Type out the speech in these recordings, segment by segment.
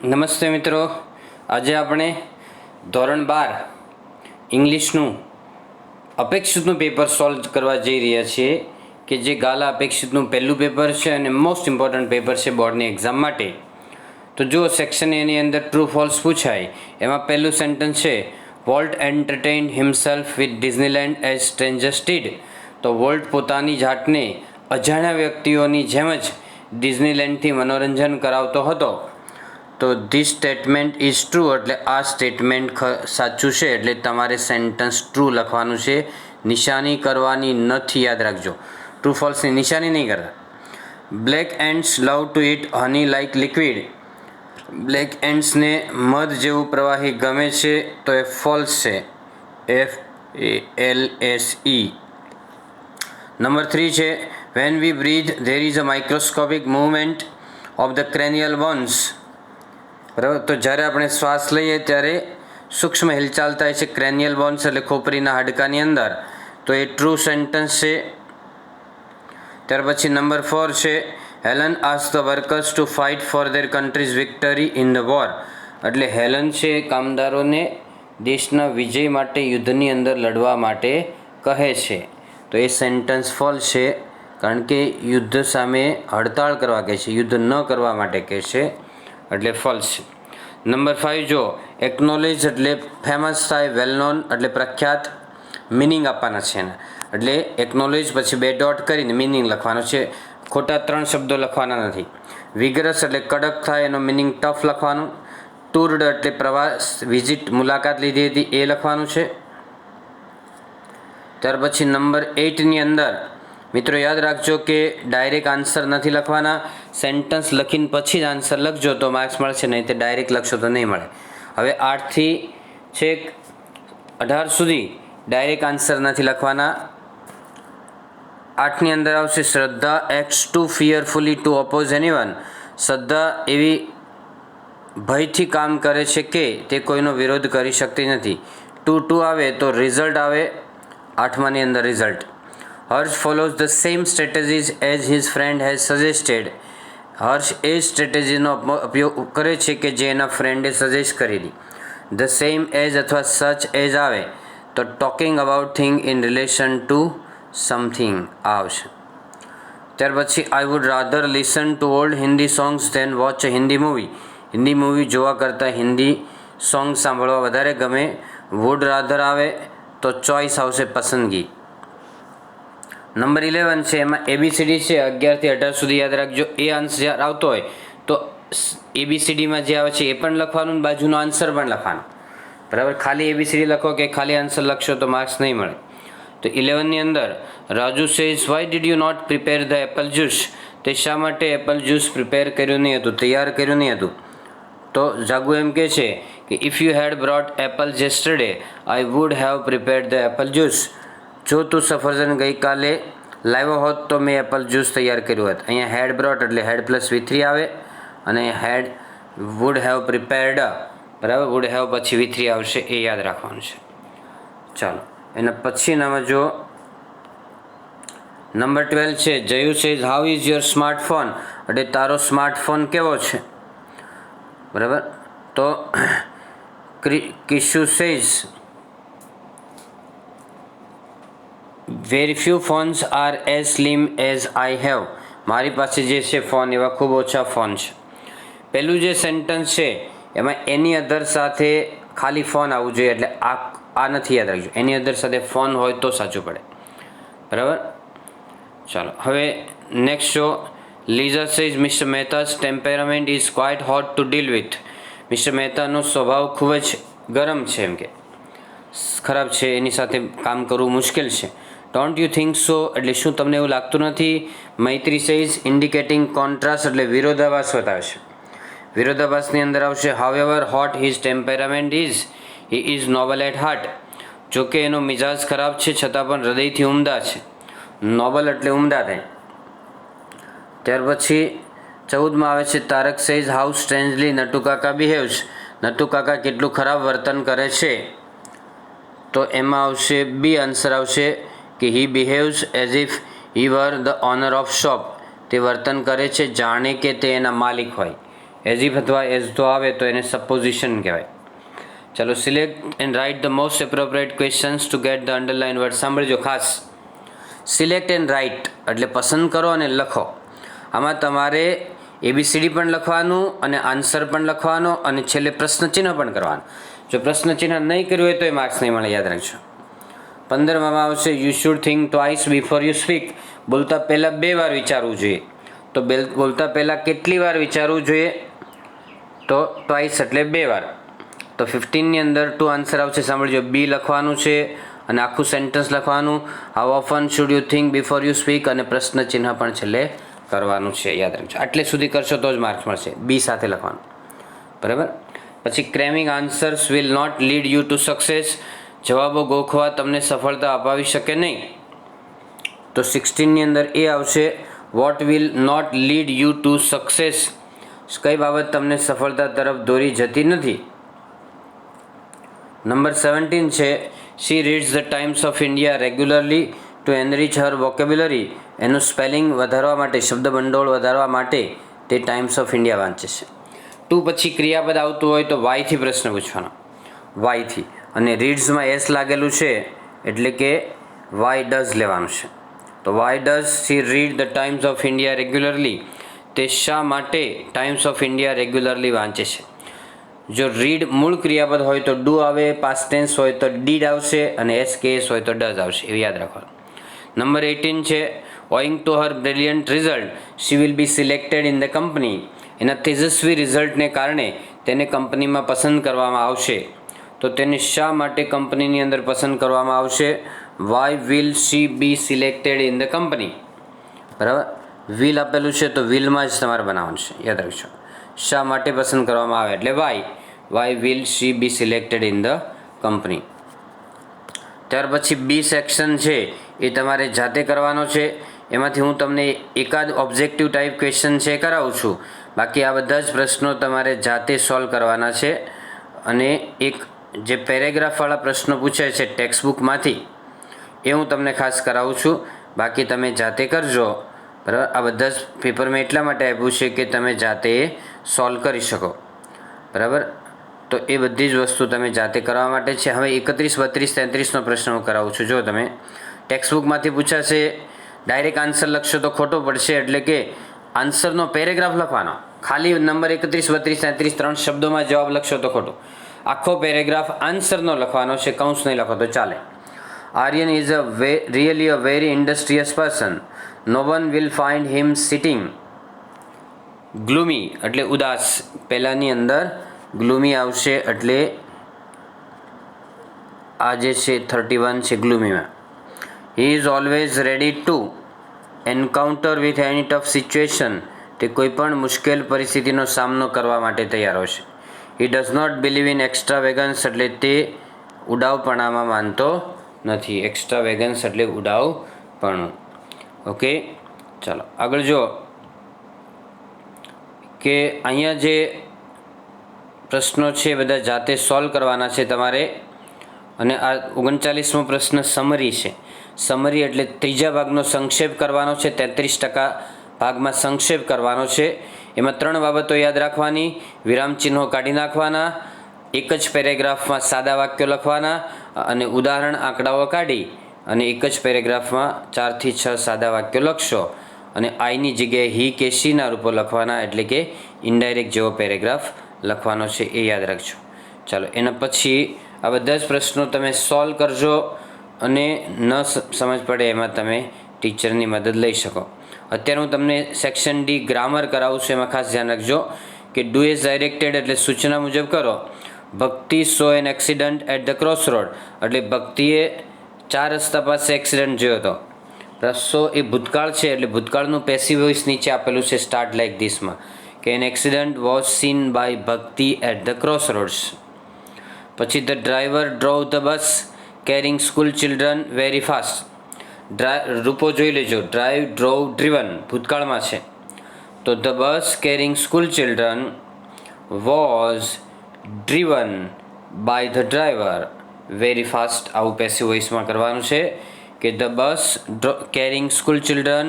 નમસ્તે મિત્રો, આજે આપણે ધોરણ 12 ઇંગ્લિશનું અપેક્ષિતનું પેપર સોલ્વ કરવા જઈ રહ્યા છીએ કે જે ગાલા અપેક્ષિતનું પહેલું પેપર છે અને મોસ્ટ ઇમ્પોર્ટન્ટ પેપર છે બોર્ડની એક્ઝામ માટે. તો જો સેક્શન એની અંદર ટ્રુ ફોલ્સ પૂછાય એમાં પહેલું સેન્ટન્સ છે Walt entertained himself with Disneyland as strangers did. તો વોલ્ટ પોતાની જાતને અજાણ્યા વ્યક્તિઓની જેમ જ ડિઝનીલેન્ડથી મનોરંજન કરાવતો હતો. તો ધીસ સ્ટેટમેન્ટ ઇઝ ટ્રુ એટલે આ સ્ટેટમેન્ટ સાચું છે, એટલે તમારે સેન્ટન્સ ટ્રુ લખવાનું છે, નિશાની કરવાની નથી, યાદ રાખજો. ટ્રુ ફોલ્સની નિશાની નહીં કરતા. Black ants love to eat honey like liquid. Black એન્ડ્સને મધ જેવું પ્રવાહી ગમે છે, તો એ ફોલ્સ છે, FALSE. નંબર 3 છે when we breathe there is a microscopic movement of the cranial bones. બરાબર, તો જ્યારે આપણે શ્વાસ લઈએ ત્યારે સૂક્ષ્મ હિલચાલ થાય છે ક્રેનિયલ બોન્સ એટલે ખોપરીના હાડકાની અંદર, તો એ ટ્રુ સેન્ટન્સ છે. ત્યાર પછી નંબર 4 છે Helen ask the workers to fight for there countries victory in the war. એટલે હેલન છે કામદારોને દેશના વિજય માટે યુદ્ધની અંદર લડવા માટે કહે છે, તો એ સેન્ટન્સ ફોલ્સ છે, કારણ કે યુદ્ધ સામે હડતાળ કરવા કહે છે, યુદ્ધ ન કરવા માટે કહે છે, એટલે ફોલ્સ છે. નંબર 5 જો એકનોલેજ એટલે ફેમસ થાય, વેલ નોન એટલે પ્રખ્યાત, મિનિંગ આપવાના છે એના, એટલે એકનોલેજ પછી 2 ડોટ કરીને મિનિંગ લખવાનો છે, ખોટા 3 શબ્દો લખવાના નથી. વિગરસ એટલે કડક થાય, એનો મિનિંગ ટફ લખવાનું. ટૂર્ડ એટલે પ્રવાસ, વિઝિટ, મુલાકાત લીધી હતી એ લખવાનું છે. ત્યાર પછી નંબર 8ની અંદર મિત્રો યાદ રાખજો કે ડાયરેક્ટ આન્સર નથી લખવાના, સેન્ટન્સ લખીને પછી જ આન્સર લખજો તો માર્ક્સ મળશે, નહીં તે ડાયરેક્ટ લખશો તો નહીં મળે. હવે 8થી છેક 18 સુધી ડાયરેક્ટ આન્સર નથી લખવાના. 8ની અંદર આવશે Shraddha acts to fearfully to oppose anyone. Shraddha એવી ભયથી કામ કરે છે કે તે કોઈનો વિરોધ કરી શકતી નથી. ટુ આવે તો રિઝલ્ટ આવે, 8માની અંદર result. Harsh follows the same strategies as his friend has suggested. Harsh એ સ્ટ્રેટેજીનો ઉપયોગ કરે છે કે જે એના ફ્રેન્ડે સજેસ્ટ કરેલી. ધ સેમ એઝ અથવા સચ એઝ આવે તો talking about thing in relation to something આવશે. ત્યાર પછી I would rather listen to old Hindi songs than watch a Hindi movie. Hindi movie જોવા કરતાં હિન્દી સોંગ સાંભળવા વધારે ગમે. વુડ રાધર આવે તો ચોઇસ આવશે, પસંદગી. નંબર 11 છે એમાં ABCD છે 11 થી 18 સુધી યાદ રાખજો. એ આન્સર જ્યારે આવતો હોય તો ABCDમાં જે આવે છે એ પણ લખવાનું, બાજુનો આન્સર પણ લખવાનો. બરાબર, ખાલી ABCD લખો કે ખાલી આન્સર લખશો તો માર્ક્સ નહીં મળે. તો 11ની અંદર Raju says why did you not prepare the apple juice. તે શા માટે એપલ જ્યુસ પ્રિપેર કર્યું નહીં હતું, તૈયાર કર્યું નહીં હતું. તો જાગુ એમ કહે છે કે if you had brought apples yesterday I would have prepared the apple juice. જો તું સફરજન ગઈકાલે લાવ્યો હોત તો મેં એપલ જ્યુસ તૈયાર કર્યું હોત. અહીંયા હેડ બ્રોટ એટલે હેડ પ્લસ V3 આવે, અને હેડ વુડ હેવ પ્રિપેર્ડ, બરાબર, વુડ હેવ પછી V3 આવશે, એ યાદ રાખવાનું છે. ચાલો એના પછીનામાં જો નંબર 12 છે Jayu says how is your smartphone. એટલે તારો સ્માર્ટફોન કેવો છે, બરાબર. તો Kishu says very few phones are as slim as I have. મારી પાસે જે છે ફોન એવા ખૂબ ઓછા ફોન છે. પહેલું જે સેન્ટન્સ છે એમાં એની અધર સાથે ખાલી ફોન આવવું જોઈએ, એટલે આ નથી, યાદ રાખજો. એની અધર સાથે ફોન હોય તો સાચું પડે, બરાબર. ચાલો હવે નેક્સ્ટ જો Liza says mister Mehta's temperament is quite hot to deal with. Mister મહેતાનો સ્વભાવ ખૂબ જ ગરમ છે, એમ કે ખરાબ છે, એની સાથે કામ કરવું મુશ્કેલ છે. ડોન્ટ યુ થિંક સો એટલે શું તમને એવું લાગતું નથી. મૈત્રી સેઝ ઇન્ડિકેટિંગ કોન્ટ્રાસ્ટ એટલે વિરોધાભાસ બતાવે છે. વિરોધાભાસની અંદર આવશે however hot his temperament is he is noble at heart. જોકે એનો મિજાજ ખરાબ છે છતાં પણ હૃદયથી ઉમદા છે. નોબલ એટલે ઉમદા થાય. ત્યાર પછી 14માં આવે છે તારક સેઝ હાઉ સ્ટ્રેન્જલી નટુ કાકા બિહેવ્સ. નટુ કાકા કેટલું ખરાબ વર્તન કરે છે, તો એમાં આવશે બી આન્સર આવશે કે he behaves as if he were the owner of shop. તે વર્તન કરે છે જાણે કે તે એના માલિક હોય, એઝ ઇફ અથવા એઝ ધો આવે તો એને સપોઝિશન કહેવાય. ચાલો, select and write the most appropriate questions to get the underline word. સાંભળજો ખાસ, સિલેક્ટ એન્ડ રાઇટ એટલે પસંદ કરો અને લખો. આમાં તમારે ABCD પણ લખવાનું અને આન્સર પણ લખવાનો અને છેલ્લે પ્રશ્નચિહ્ન પણ કરવાનું. જો પ્રશ્નચિહ્ન નહીં કર્યું હોય તો એ માર્ક્સ નહીં મળે, યાદ રાખજો. 15માં આવશે you should think twice before you speak. બોલતા પહેલાં 2 વાર વિચારવું જોઈએ. તો બોલતા પહેલાં કેટલી વાર વિચારવું જોઈએ? તો ટ્વાઇસ એટલે 2 વાર. તો 15ની અંદર 2 આન્સર આવશે. સાંભળજો, બી લખવાનું છે અને આખું સેન્ટેન્સ લખવાનું. How often should you think before you speak અને પ્રશ્નચિહ્ન પણ છેલ્લે કરવાનું છે, યાદ રાખજો. આટલે સુધી કરશો તો જ માર્ક્સ મળશે. બી સાથે લખવાનું, બરાબર. પછી cramming answers will not lead you to success. જવાબો ગોખવા તમને સફળતા અપાવી શકે નહીં. તો 16ની અંદર એ આવશે, what will not lead you to success. કઈ બાબત તમને સફળતા તરફ દોરી જતી નથી. નંબર 17 છે, she reads the Times of India regularly to enrich her vocabulary. એનું સ્પેલિંગ વધારવા માટે, શબ્દભંડોળ વધારવા માટે તે ટાઈમ્સ ઓફ ઇન્ડિયા વાંચે છે. 2 પછી ક્રિયાપદ આવતું હોય તો વાયથી પ્રશ્ન પૂછવાનો, વાયથી. અને રીડ્સમાં એસ લાગેલું છે એટલે કે વાય ડઝ લેવાનું છે. તો why does she read the Times of India regularly. તે શા માટે ટાઈમ્સ ઓફ ઇન્ડિયા રેગ્યુલરલી વાંચે છે. જો રીડ મૂળ ક્રિયાપદ હોય તો ડુ આવે, પાસ્ટ ટેન્સ હોય તો ડીડ આવશે અને એસ કેસ હોય તો ડઝ આવશે, એવું યાદ રાખવાનું. નંબર 18 છે, owing to her brilliant result she will be selected in the company. એના તેજસ્વી રિઝલ્ટને કારણે તેને કંપનીમાં પસંદ કરવામાં આવશે. તો તેને શા માટે કંપનીની અંદર પસંદ કરવામાં આવશે? Why will she be selected in the company, બરાબર. વિલ આપેલું છે તો વિલમાં જ તમારે બનાવવાનું છે, યાદ રાખજો. શા માટે પસંદ કરવામાં આવે એટલે why will she be selected in the company. ત્યાર પછી બી સેક્શન છે એ તમારે જાતે કરવાનો છે. એમાંથી હું તમને એકાદ ઓબ્જેક્ટિવ ટાઈપ ક્વેશ્ચન છે કરાવું છું. બાકી આ બધા જ પ્રશ્નો તમારે જાતે સોલ્વ કરવાના છે. અને એક જે પેરેગ્રાફવાળા પ્રશ્નો પૂછાય છે ટેક્સ્ટબુકમાંથી એ હું તમને ખાસ કરાવું છું. બાકી તમે જાતે કરજો, બરાબર. આ બધા જ પેપર મેં એટલા માટે આપ્યું છે કે તમે જાતે સોલ્વ કરી શકો, બરાબર. તો એ બધી જ વસ્તુ તમે જાતે કરવા માટે છે. હવે 31, 32, 33નો પ્રશ્ન હું કરાવું છું. જો તમે ટેક્સ્ટબુકમાંથી પૂછાશે, ડાયરેક્ટ આન્સર લખશો તો ખોટો પડશે. એટલે કે આન્સરનો પેરેગ્રાફ લખવાનો. ખાલી નંબર 31, 32, 33 3 શબ્દોમાં જવાબ લખશો તો ખોટું. આખો પેરેગ્રાફ આન્સરનો લખવાનો છે, કૌંસ નહીં લખો તો ચાલે. Aryan is really a very industrious person. No one will find him sitting gloomy એટલે ઉદાસ. પહેલાંની અંદર ગ્લુમી આવશે એટલે આ જે છે 31 છે ગ્લુમીમાં. He is always ready to encounter with any tough situation. તે કોઈપણ મુશ્કેલ પરિસ્થિતિનો સામનો કરવા માટે તૈયાર હશે. He does not believe in extravagance એટલે તે ઉડાવપણામાં માનતો નથી. એક્સ્ટ્રા વેગન્સ એટલે ઉડાવપણું. ઓકે, ચાલો આગળ જો કે અહીંયા જે પ્રશ્નો છે બધા જાતે સોલ્વ કરવાના છે તમારે. અને આ 39મો પ્રશ્ન સમરી છે. સમરી એટલે ત્રીજા ભાગનો સંક્ષેપ કરવાનો છે. 33% ભાગમાં સંક્ષેપ કરવાનો છે. એમાં 3 બાબતો યાદ રાખવાની. વિરામચિહ્નો કાઢી નાખવાના, એક જ પેરેગ્રાફમાં સાદા વાક્યો લખવાના અને ઉદાહરણ આંકડાઓ કાઢી અને એક જ પેરેગ્રાફમાં 4 થી 6 સાદા વાક્યો લખશો. અને આઈની જગ્યાએ હી કે શીના રૂપો લખવાના, એટલે કે ઇનડાયરેક્ટ જેવો પેરેગ્રાફ લખવાનો છે, એ યાદ રાખજો. ચાલો, એના પછી આ બધા જ પ્રશ્નો તમે સોલ્વ કરજો અને ન સમજ પડે એમાં તમે ટીચરની મદદ લઈ શકો. અત્યારે હું તમને સેક્શન ડી ગ્રામર કરાવું છું. એમાં ખાસ ધ્યાન રાખજો કે ડુ એઝ ડાયરેક્ટેડ એટલે સૂચના મુજબ કરો. Bhakti saw an accident at the cross road એટલે ભક્તિએ 4 રસ્તા પાસે એક્સિડન્ટ જોયો હતો. રસ્તો એ ભૂતકાળ છે એટલે ભૂતકાળનું પેસિવ વોઇસ નીચે આપેલું છે સ્ટાર્ટ લાઇક ધીસમાં કે an accident was seen by Bhakti at the cross roads. પછી the driver drove the bus carrying school children very fast. રૂપો જોઈ લેજો. ડ્રાઈવ, ડ્રોવ, ડ્રીવન ભૂતકાળમાં છે. તો the bus carrying school children was driven by the driver very fast. આવું passive વોઇસમાં કરવાનું છે કે the bus carrying school children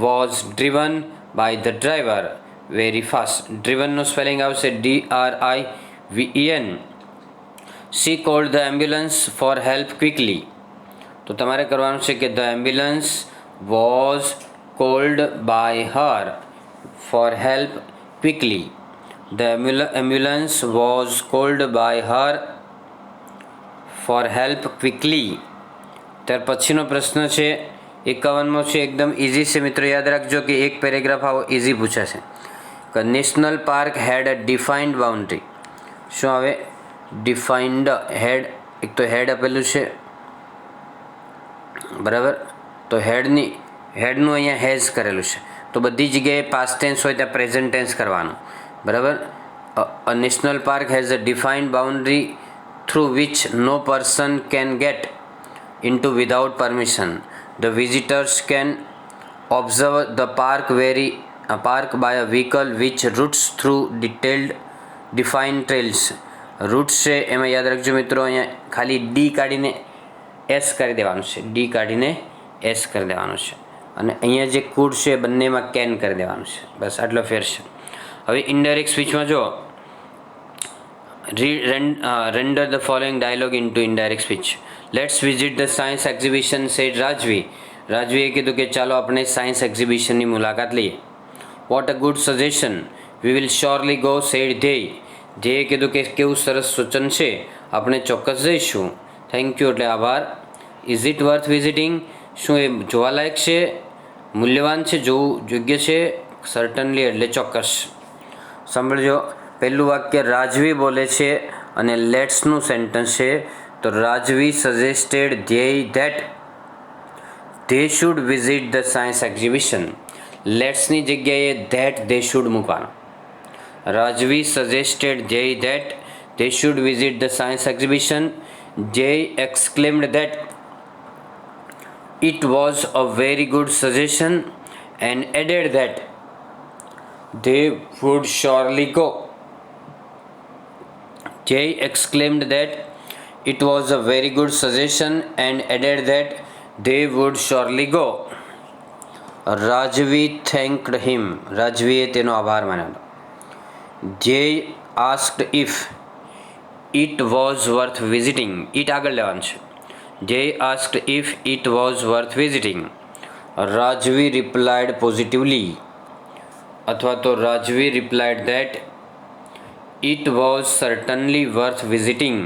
was driven by the driver very fast. Driven નો સ્પેલિંગ આવશે DRIVEN. She called the ambulance for help quickly. તો તમારે કરવાનું છે કે the ambulance was called by her for help quickly. The ambulance was called by her for help quickly. ત્યાર પછીનો પ્રશ્ન છે 51મો છે, એકદમ ઇઝી છે મિત્રો, યાદ રાખજો કે એક પેરેગ્રાફ આવો ઇઝી પૂછાશે કે નેશનલ પાર્ક હેડ અ ડિફાઇન્ડ બાઉન્ડ્રી. શું આવે? ડિફાઇન્ડ હેડ. એક તો હેડ આપેલું છે બરાબર, તો હેડનું અહીંયા હેઝ કરેલું છે, તો બધી જગ્યાએ પાસ્ટ ટેન્સ હોય ત્યાં પ્રેઝન્ટ ટેન્સ કરવાનું બરાબર. A national park has a defined boundary through which no person can get into without permission. The visitors can observe the park by a vehicle which routes through defined trails. Routes છે એમાં યાદ રાખજો મિત્રો, અહીંયા ખાલી D કાઢીને S કરી દેવાનું છે, ડી કાઢીને એસ કરી દેવાનું છે, અને અહીંયા જે કુડ છે બંનેમાં કેન કરી દેવાનું છે, બસ આટલો ફેર છે. હવે ઇનડાયરેક્ટ સ્પીચમાં જો render the following dialogue into indirect speech. Let's visit the science exhibition, said Rajvi. રાજવીએ કીધું કે ચાલો આપણે સાયન્સ એક્ઝિબિશનની મુલાકાત લઈએ. What a good suggestion. We will surely go, said ધ્યેય. ધ્યેયે કીધું કે કેવું સરસ સૂચન છે, આપણે ચોક્કસ જઈશું. થેન્ક યુ એટલે આભાર. Is it worth visiting. શું એ જોવાલાયક છે, મૂલ્યવાન છે, જોવું યોગ્ય છે? સર્ટનલી એટલે ચોક્કસ. સાંભળજો, પહેલું વાક્ય રાજવી બોલે છે અને લેટ્સનું સેન્ટન્સ છે, તો રાજવી સજેસ્ટેડ ધ્યેય that they should visit the science exhibition. લેટ્સની જગ્યાએ ધેટ they should મૂકવાનું. રાજવી સજેસ્ટેડ ધ્યેય that they should visit the science exhibition. Jay exclaimed that it was a very good suggestion and added that they would surely go. Jay exclaimed that it was a very good suggestion and added that they would surely go. Rajvi thanked him. રાજવીએ તેનો આભાર માન્યો. Jay asked if it was worth visiting. It આગળ લેવાનું છે. Jay asked if it was worth visiting. Rajvi replied positively. અથવા તો Rajvi replied that it was certainly worth visiting.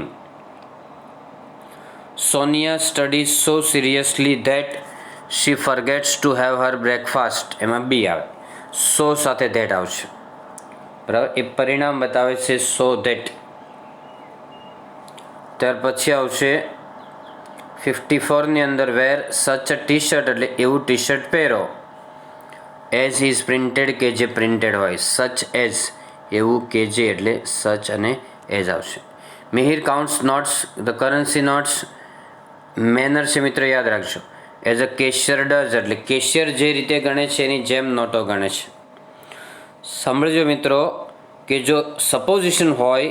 Sonia studies so seriously that she forgets to have her breakfast. એમાં બી આવે, સો સાથે that આવશે બરાબર. એ પરિણામ બતાવે છે સો ધેટ. ત્યાર પછી આવશે 54ની અંદર વેર સચ અ ટી શર્ટ એટલે એવું ટી શર્ટ પહેરો એઝ ઇઝ પ્રિન્ટેડ કે જે પ્રિન્ટેડ હોય. સચ એઝ એવું કે જે એટલે સચ અને એઝ આવશે. Mihir counts notes the currency notes. Manner છે મિત્રો, યાદ રાખજો. એઝ અ કેશિયર ડઝ એટલે કેશિયર જે રીતે ગણે છે એની જેમ નોટો ગણે છે. સાંભળજો મિત્રો કે જો સપોઝિશન હોય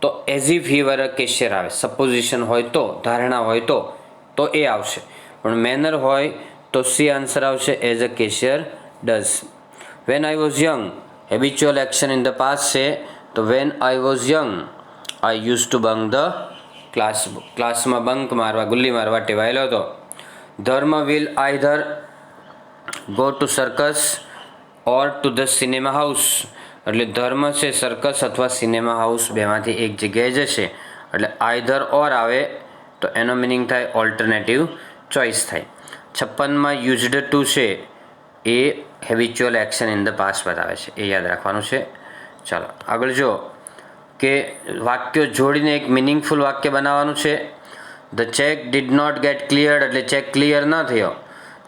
તો as if he were a cashier આવે. સપોઝિશન હોય તો, ધારણા હોય તો એ આવશે, પણ મેનર હોય તો સી આન્સર આવશે, as a cashier does. When I was young, habitual action in the past છે, તો when I was young I use to bunk the ક્લાસમાં બંક મારવા, ગુલ્લી મારવા ટેવાયેલો હતો. ધર્મ will either go to circus or to the cinema house એટલે ધર્મ છે સર્કસ અથવા સિનેમા હાઉસ બેમાંથી એક જગ્યાએ જશે, એટલે આઈધર ઓર આવે તો એનો મિનિંગ થાય ઓલ્ટરનેટિવ ચોઇસ થાય. 56માં યુઝડ ટુ છે એ habitual action in the past બતાવે છે, એ યાદ રાખવાનું છે. ચાલો આગળ જો કે વાક્યો જોડીને એક મિનિંગફુલ વાક્ય બનાવવાનું છે. The cheque did not get cleared એટલે ચેક ક્લિયર ન થયો.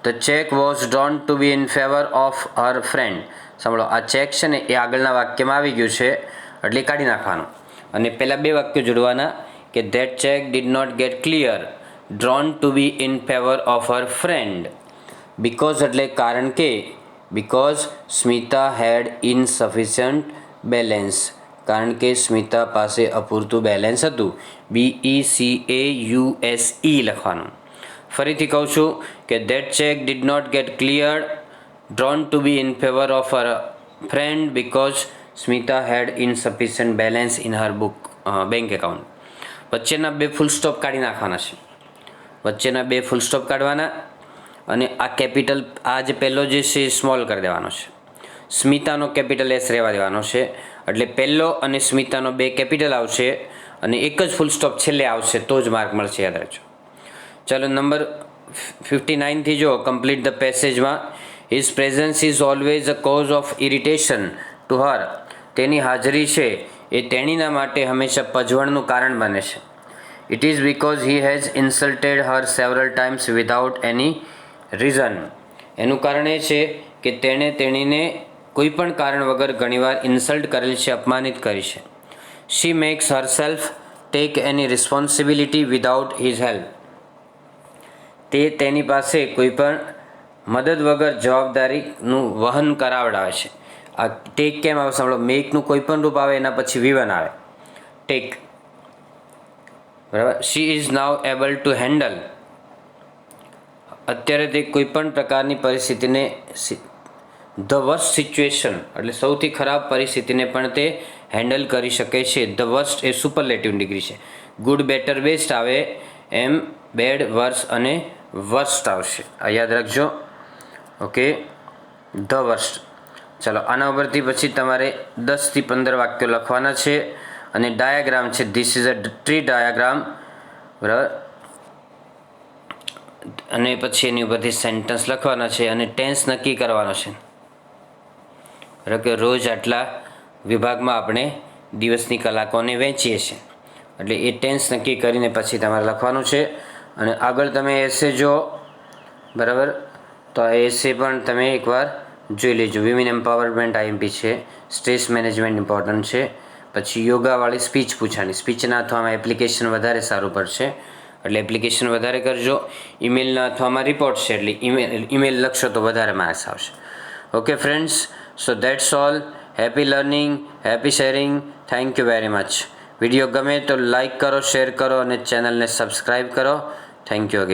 The cheque was drawn to be in favour of her friend. સાંભળો, આ ચેક છે ને એ આગળના વાક્યમાં આવી ગયું છે એટલે કાઢી નાખવાનું, અને પહેલાં બે વાક્યો જોડવાના કે that cheque did not get clear drawn to be in favour of her friend. Because એટલે કારણ કે, because Smita had insufficient balance, કારણ કે સ્મિતા પાસે અપૂરતું બેલેન્સ હતું. BECAUSE લખવાનું. ફરીથી કહું છું કે that cheque did not get cleared drawn to be in favour of her friend because Smita had insufficient balance in her bank account. વચ્ચેના બે ફૂલ સ્ટોપ કાઢી નાખવાના છે. વચ્ચેના બે ફૂલ સ્ટોપ કાઢવાના અને આ કેપિટલ આ જે પહેલો જે છે એ સ્મોલ કરી દેવાનો છે. સ્મિતાનો કેપિટલ એસ રહેવા દેવાનો છે. એટલે પહેલો અને સ્મિતાનો બે કેપિટલ આવશે અને એક જ ફૂલ સ્ટોપ છેલ્લે આવશે તો જ માર્ક મળશે, યાદ રાખજો. ચાલો નંબર 59 થી જો કમ્પ્લીટ ધ પેસેજમાં his presence is always a cause of irritation to her. તેની હાજરી છે એ તેણીના માટે હંમેશા પજવણનું કારણ બને છે. It is because he has ઇન્સલ્ટેડ Har several times without any reason. એનું કારણ એ છે કે તેણીને કોઈ પણ કારણ વગર ઘણીવાર ઇન્સલ્ટ કરેલ છે, અપમાનિત કરી છે. શી મેક્સ હરસેલ્ફ ટેક એની રિસ્પોન્સિબિલિટી વિધાઉટ હિઝ હેલ્પ. તે તેની પાસે કોઈ પણ મદદ વગર જવાબદારીનું વહન કરાવડાવે છે. આ ટેક કેમ આવે સાંભળો, મેકનું કોઈ પણ રૂપ આવે એના પછી V1 આવે, ટેક. બરાબર. She is now able to handle. અત્યારે તે કોઈ પણ પ્રકારની પરિસ્થિતિને, ધ વર્સ્ટ સિચ્યુએશન એટલે સૌથી ખરાબ પરિસ્થિતિને પણ તે હેન્ડલ કરી શકે છે. The worst A superlative degree છે. ગુડ, બેટર, બેસ્ટ આવે એમ બેડ, વર્સ અને વર્સ્ટ આવશે. આ યાદ રાખજો. Okay, the worst. ચાલો આના ઉપરથી પછી તમારે 10 થી 15 વાક્યો લખવાના છે અને ડાયાગ્રામ છે. This is a tree diagram. બરાબર. અને પછી એની ઉપરથી સેન્ટન્સ લખવાના છે અને ટેન્સ નક્કી કરવાનો છે. બરાબર કે રોજ આટલા વિભાગમાં આપણે દિવસની કલાકોને વહેંચીએ છીએ એટલે એ ટેન્સ નક્કી કરીને પછી તમારે લખવાનું છે. અને આગળ તમે એસે જો, બરાબર, તો આ એસે પણ તમે એકવાર જોઈ લેજો. વિમેન એમ્પાવરમેન્ટ આઈએમપી છે, સ્ટ્રેસ મેનેજમેન્ટ ઇમ્પોર્ટન્ટ છે, પછી યોગાવાળી સ્પીચ પૂછાની. સ્પીચના અથવામાં એપ્લિકેશન વધારે સારું પડશે એટલે એપ્લિકેશન વધારે કરજો. ઈમેલના અથવામાં રિપોર્ટ છે એટલે ઈમેલ લખશો તો વધારે માર્ક્સ આવશે. Okay friends, so that's all. Happy learning, happy sharing. Thank you very much. Video ગમે તો લાઈક કરો, શેર કરો અને ચેનલને સબસ્ક્રાઈબ કરો. Thank you again.